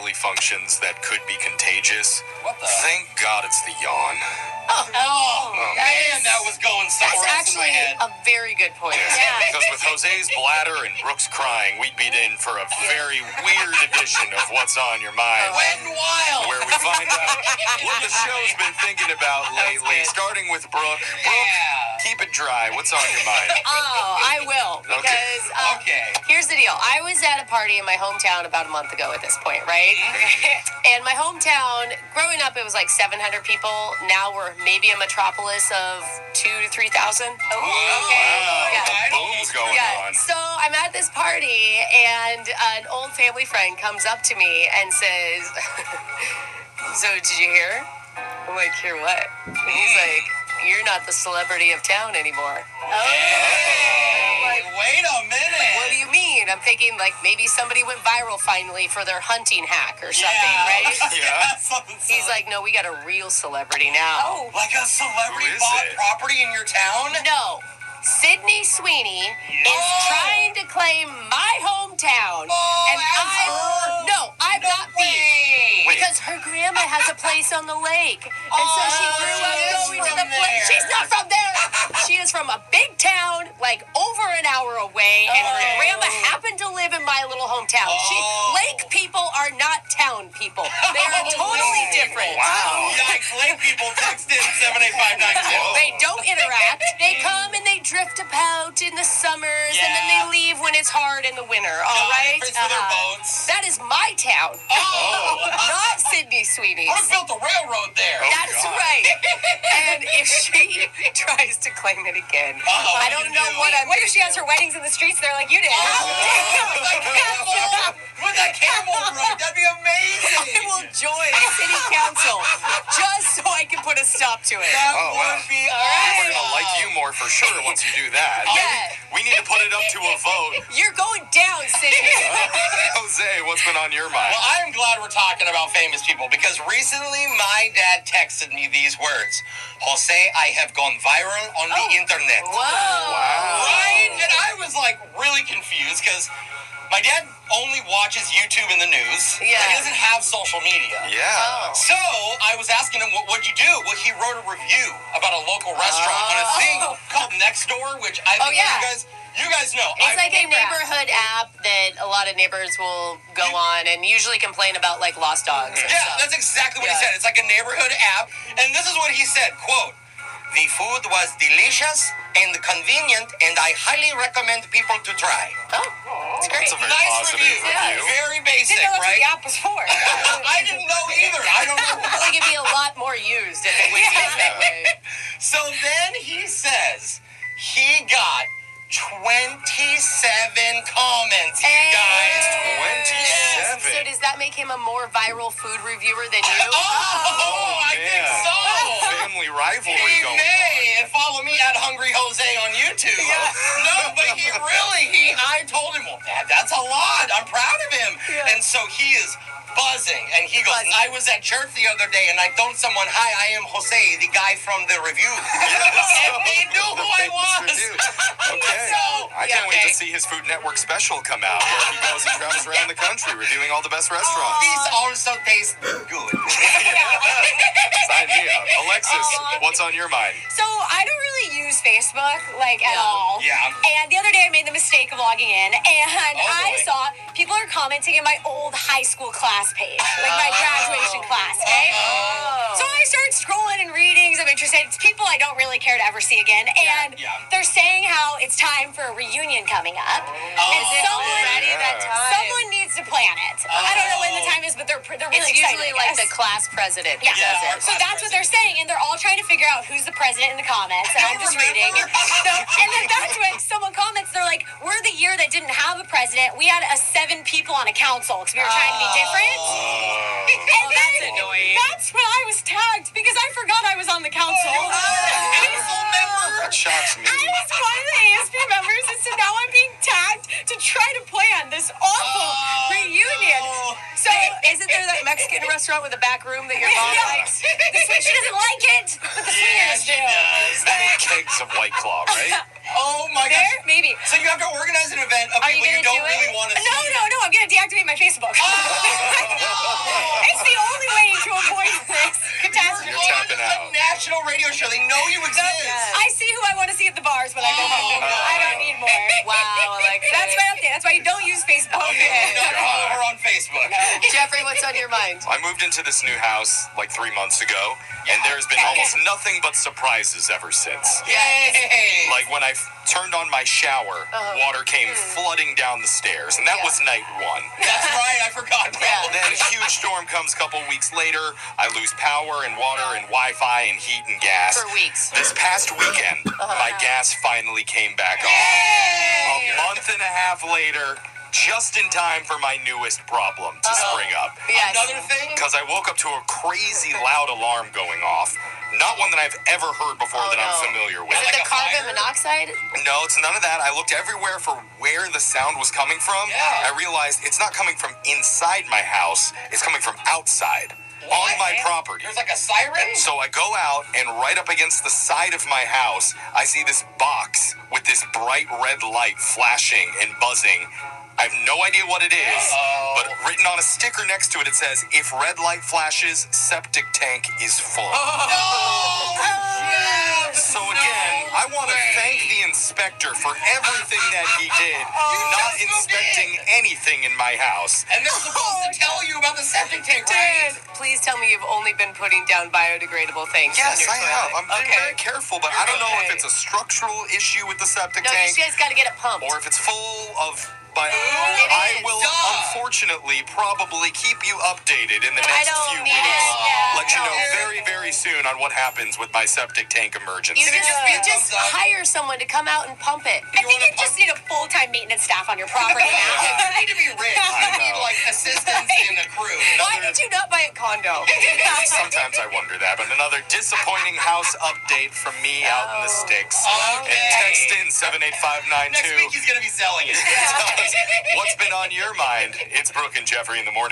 bodily functions that could be contagious. What the? Thank God it's the yawn. Oh, man, that was going somewhere That's else in my actually head. a very good point. Because with Jose's bladder and Brooke's crying, we'd be in for a very weird edition of What's on Your Mind. Wet and wild. Where we find out what the show's been thinking about lately, starting with Brooke. Brooke, keep it dry. What's on your mind? Oh, I will. Because Okay. here's the deal. I was at a party in my hometown about a month ago at this point, right? And my hometown, growing up, it was like 700 people. Now we're maybe a metropolis of 2,000 to 3,000. Okay. Wow, Yeah. the boom's going on. So I'm at this party, and an old family friend comes up to me and says, "So did you hear?" I'm like, "Hear what?" And he's like, "You're not the celebrity of town anymore." Hey, wait a minute. What do you mean? I'm thinking like maybe somebody went viral finally for their hunting hack or something, right? Yeah. Something He's silly. like, "No, we got a real celebrity now." Like a celebrity Who is bought it? property in your town? No. Sydney Sweeney is Oh. trying to claim my hometown. Oh, and I'm not being. Because her grandma has a place on the lake. And so she grew up she is going to from the place. there. She's not from there. She is from a big town, like over an hour away. And her grandma happened to live in my little hometown. Lake people are not town people. They are totally different. Wow. Yikes, late people text in 78592. They don't interact. They come and they drift about in the summers, and then they leave when it's hard in the winter. All right. It's for their boats. That is my town, not Sydney Sweeney's. Brooke built a railroad there. That's right. And if she tries to claim it again, what I do don't you know do? what I'm. What if she has her weddings in the streets there like you did? With a camel, Brooke. That'd be I amazing. will join city council just so I can put a stop to it. That Oh, wow. would be We're awesome. gonna like you more for sure once you do that. Yeah. We need to put it up to a vote. You're going down, Sydney. Jose, what's been on your mind? Well, I am glad we're talking about famous people because recently my dad texted me these words. Jose, I have gone viral on the internet. Whoa. Right? And I was like really confused because my dad only watches YouTube and the news. Yeah. He doesn't have social media. Yeah. So I was asking him, what'd you do? Well, he wrote a review about a local restaurant on a thing called Nextdoor, which I think you guys know. It's like a neighborhood app that a lot of neighbors will go on and usually complain about like lost dogs. And Yeah, stuff. that's exactly what he said. It's like a neighborhood app. And this is what he said, quote, "The food was delicious and convenient, and I highly recommend people to try." Oh, it's great. That's a very Nice positive review. review. Very basic, Didn't know that's what right? the app was for. I didn't know either. I don't know. I think it'd be a lot more used if it was used that way. So then he says he got 27 comments, you guys. 27. So does that make him a more viral food reviewer than you? Oh, I think man. so. Family rivalry He going on. may, and follow me at Hungry Jose on YouTube. No, but I told him, well, Dad, that's a lot. I'm proud of him. And so he is buzzing. And he goes, I was at church the other day, and I told someone, "Hi, I am Jose, the guy from the review." And he knew who I was. Okay. I can't wait to see his Food Network special come out where he goes and travels around the country reviewing all the best restaurants. These also taste good. Sign me up. Alexis, what's on your mind? So I don't really use Facebook like at all. Yeah. And the other day I made the mistake of logging in, and I boy. saw people are commenting in my old high school class page, like my graduation class, okay? So I started scrolling and reading because I'm interested. It's people I don't really care to ever see again, and they're saying how it's time for a reunion coming up, and someone needs to plan it. I don't know when the time is, but they're really It's excited. usually I like guess. the class president Yeah. who does it. So that's what they're saying, and they're all trying to figure out who's the president in the comments. And I'm just reading. And then that's when someone comments, they're like, "We're the year that didn't have a president. We had 7 people on a council because we were trying to be different." And then that's annoying. That's when I was tagged because I forgot I was on the council. That shocks me. I was one of the ASP members, and so now I'm being tagged to try to plan this awful reunion. So isn't there that Mexican restaurant with a back room that your mom likes? She doesn't like it, but the swingers do. Many kegs of White Claw, right? Oh my There? gosh. Maybe. So you have to organize an event of Are you people you gonna don't do it? really want to see. No, I'm gonna deactivate my Facebook. national radio show. They know you exist. I see who I want to see at the bars when I go home. I don't need more. Wow, Alexis. That's my update. That's why you don't use Facebook. Okay, don't follow her on Facebook. Jeffrey, what's on your mind? I moved into this new house like 3 months ago, and there's been almost nothing but surprises ever since. Yay! Like when I turned on my shower, water came flooding down the stairs, and that was night one. That's right, I forgot. Then a huge storm comes a couple weeks later. I lose power and water and Wi-Fi and heat and gas. For weeks. This past weekend, my gas finally came back on. A month and a half later, just in time for my newest problem to spring up. Yes. Another thing? Because I woke up to a crazy loud alarm going off. Not one that I've ever heard before that I'm familiar with. Is it Like the a carbon fire? monoxide? No, it's none of that. I looked everywhere for where the sound was coming from. Yeah. I realized it's not coming from inside my house. It's coming from outside. On my property. There's like a siren? So I go out, and right up against the side of my house, I see this box with this bright red light flashing and buzzing. I have no idea what it is, but written on a sticker next to it, it says, "If red light flashes, septic tank is full." So again, I want to thank the inspector for everything that he did, not just moved inspecting in. anything in my house. And they're supposed to tell you about the septic tank, right? Please tell me you've only been putting down biodegradable things. Yes, in your I have. toilet. I'm being very careful, but I don't know if Okay. it's a structural issue with the septic No, tank you guys got to get it pumped. or if it's full of. But It I is. will unfortunately probably keep you updated in the I next don't few need weeks. it. Yeah, Let you no. know very, very soon on what happens with my septic tank emergency. You Can it just be a just thumbs up? hire someone to come out and pump it. I think you just need a full-time maintenance staff on your property now. You need to be rich. You need know. like assistants in the crew. Why did you not buy a condo? Sometimes I wonder that, but another disappointing house update from me out in the sticks. Okay. And text in Next week 78592. he's gonna be selling it. What's been on your mind? It's Brooke and Jeffrey in the morning.